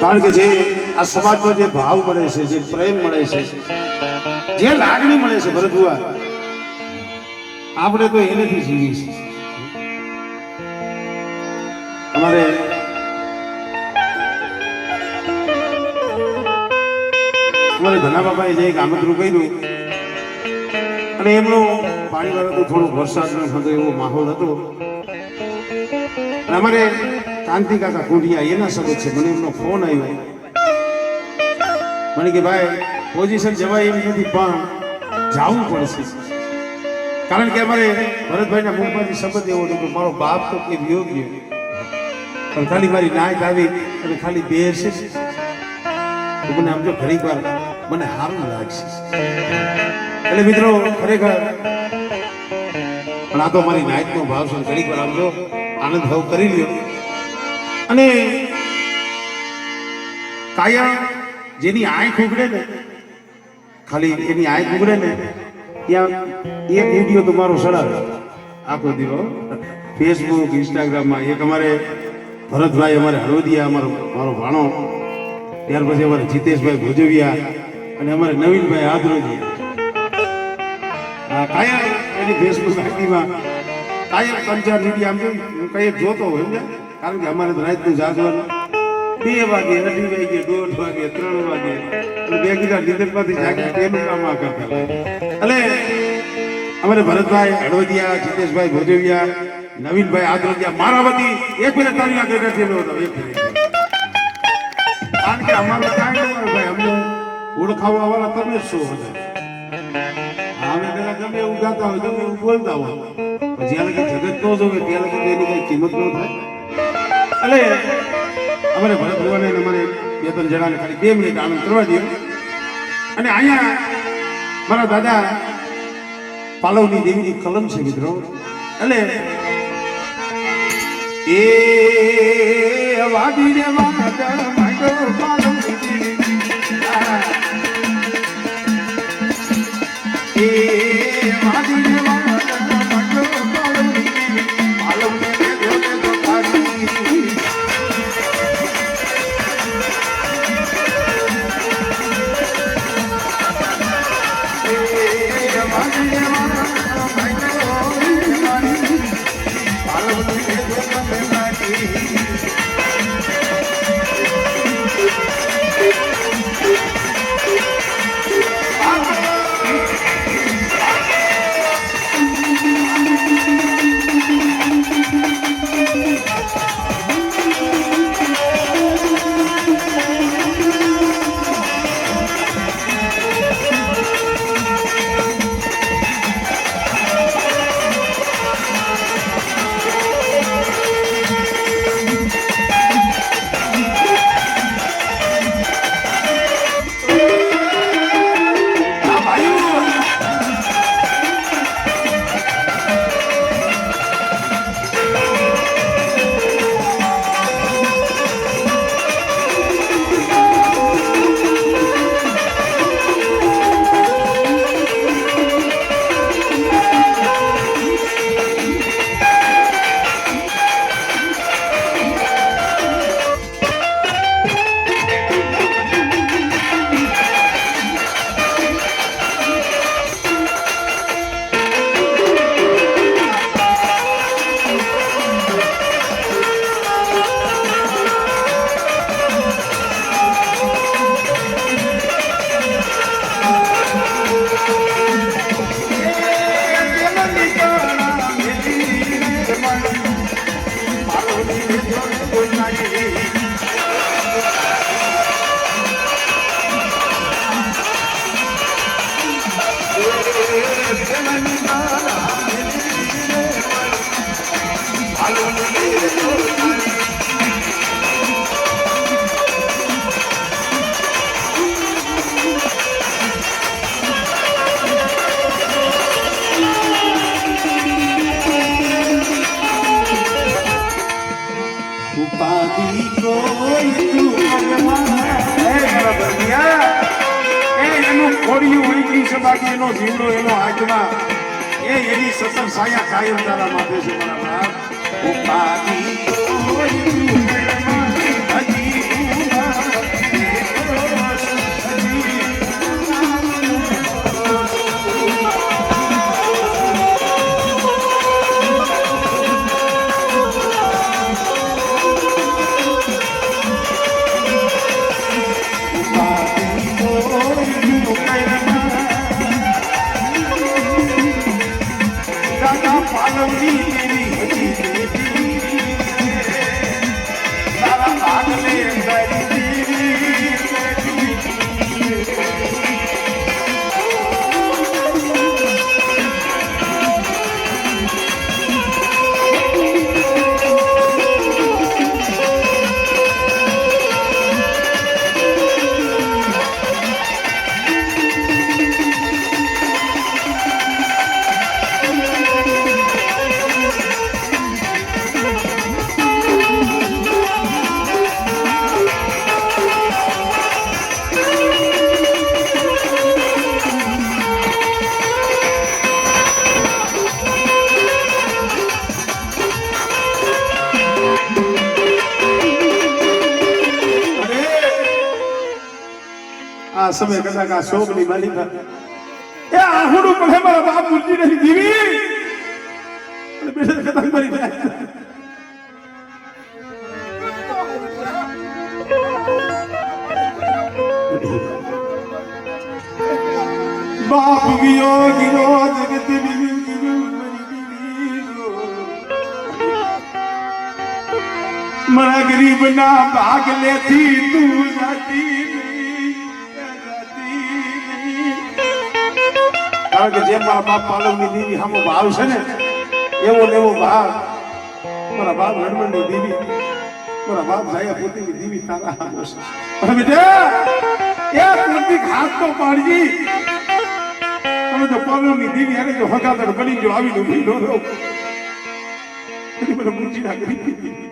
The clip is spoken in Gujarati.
કારણ કે જે આ સમાજનો જે ભાવ મળે છે, જે પ્રેમ મળે છે, જે લાગણી મળે છે ભરતભુઆ, આપણે તો એનેથી જીવી છે. અમારે ધના બાપાએ જે એક આમંત્રણ કર્યું અને એમનું પાણી વાળો તો થોડો વરસાદનો હતો એવો માહોલ હતો. અમારે કાંતિ કાકા કુંડિયા એના સગત છે. મને એમનો ફોન આવ્યો, મને કે ભાઈ પોઝિશન જવાય એમ નથી પણ જવું પડશે. કારણ કે અમારે ભરતભાઈના મુખમાંથી શબ્દ એવો હતો કે મારો બાપ તો કે યોગ્ય પણ ખાલી મારી નાયક આવી અને ખાલી બેસે તો મને આમ જો ઘડીક વાર મને સારું લાગશે. એટલે મિત્રો ખરેખર પણ આ તો મારી નાયકનો ભાવ છે. ઘડીક વાર આમ જો આનંદ ભાવ કરી લ્યો. અને કાયા જેની આંખ ઉગડે ને, ખાલી એની આંખ ઉગડે ને ત્યાં એક વિડીયો તો મારો સડાવે આખો દિવસ ફેસબુક ઇન્સ્ટાગ્રામમાં. એક અમારે ભરતભાઈ અમારે હળવદિયા મારો ભાણો, ત્યાર પછી અમારે જીતેશભાઈ ભોજવિયા અને અમારે નવીનભાઈ આદરોજીયા. કાયા એની ફેસબુક આઈડીમાં કાયમ 3-4 વિડીયો આમ જોઈ હું કઈ જોતો હોય સમજ્યા. કારણ કે અમારે તો રાતનું જાગવાનું 2 વાગે, 2:30 વાગે, 1:30 વાગે, 3 વાગે અને 2 કિલો નિંદરમાંથી જાગે તેનું કામ આ કરતા. એટલે અમારે ભરતભાઈ હળવદિયા, જીતેશભાઈ ભોજવિયા, નવીનભાઈ આદરોજીયા, મારા વતી એક મિનિટ તારી આગળ બેઠેલો હતો. એક મિનિટ, કારણ કે અમારે કાંઈ ન ભાઈ, અમને ઓળખાવા વાળા તમે શું હતા. અમે પેલા ગમે એવું ગાતા હોય, ગમે એવું બોલતા હોય, જ્યાં લગી જગત ન જોવે ત્યાં લગી એની કઈ કિંમત ન થાય. એટલે અમારે ભરતભુવાને અમારે 2-3 જણાને ખાલી 2 મિનિટ આનંદ કરવા દો. અને અહીંયા મારા દાદા પાલવની દેવીની કલમ છે મિત્રો. એટલે એ વાદી રે વાદળ માંડો પાલવની દેવી, એ વાદી રે વાદળ માંડો પાલવની દેવી, પાલવને દેજો દેજો તારી. બાકી એનો જીવડો એનો આત્મા એ એની સતત સાયા કાયમ તારા માથે છે મારા બાપ. ઉપાધિ કોઈ હજી આ સમય કદાચ આ શોકની માલિકા એ આહુડું પણ મારા બાપ મુરજી નથી જીવી અને બેટા કદાચ મરી જાય બાપ ગયો ગયો જગત મારા ગરીબ ના ભાગ લેતી તું જાતી કારણ કે જે મારા બાપ પાલવની દેવી સામો ભાવ છે ને એવો ને એવો ભાવ મારા બાપ હનુમાનની દેવી મારા બાપ જાયા પોતીની દેવી તારા સામો છે બેટા એ પોતી હાથ તો પાડજી તમે તો પાલવની દેવી અરે જો હકાતર બની જો આવીને ઉભી નો રહો મને મૂકી ના કરી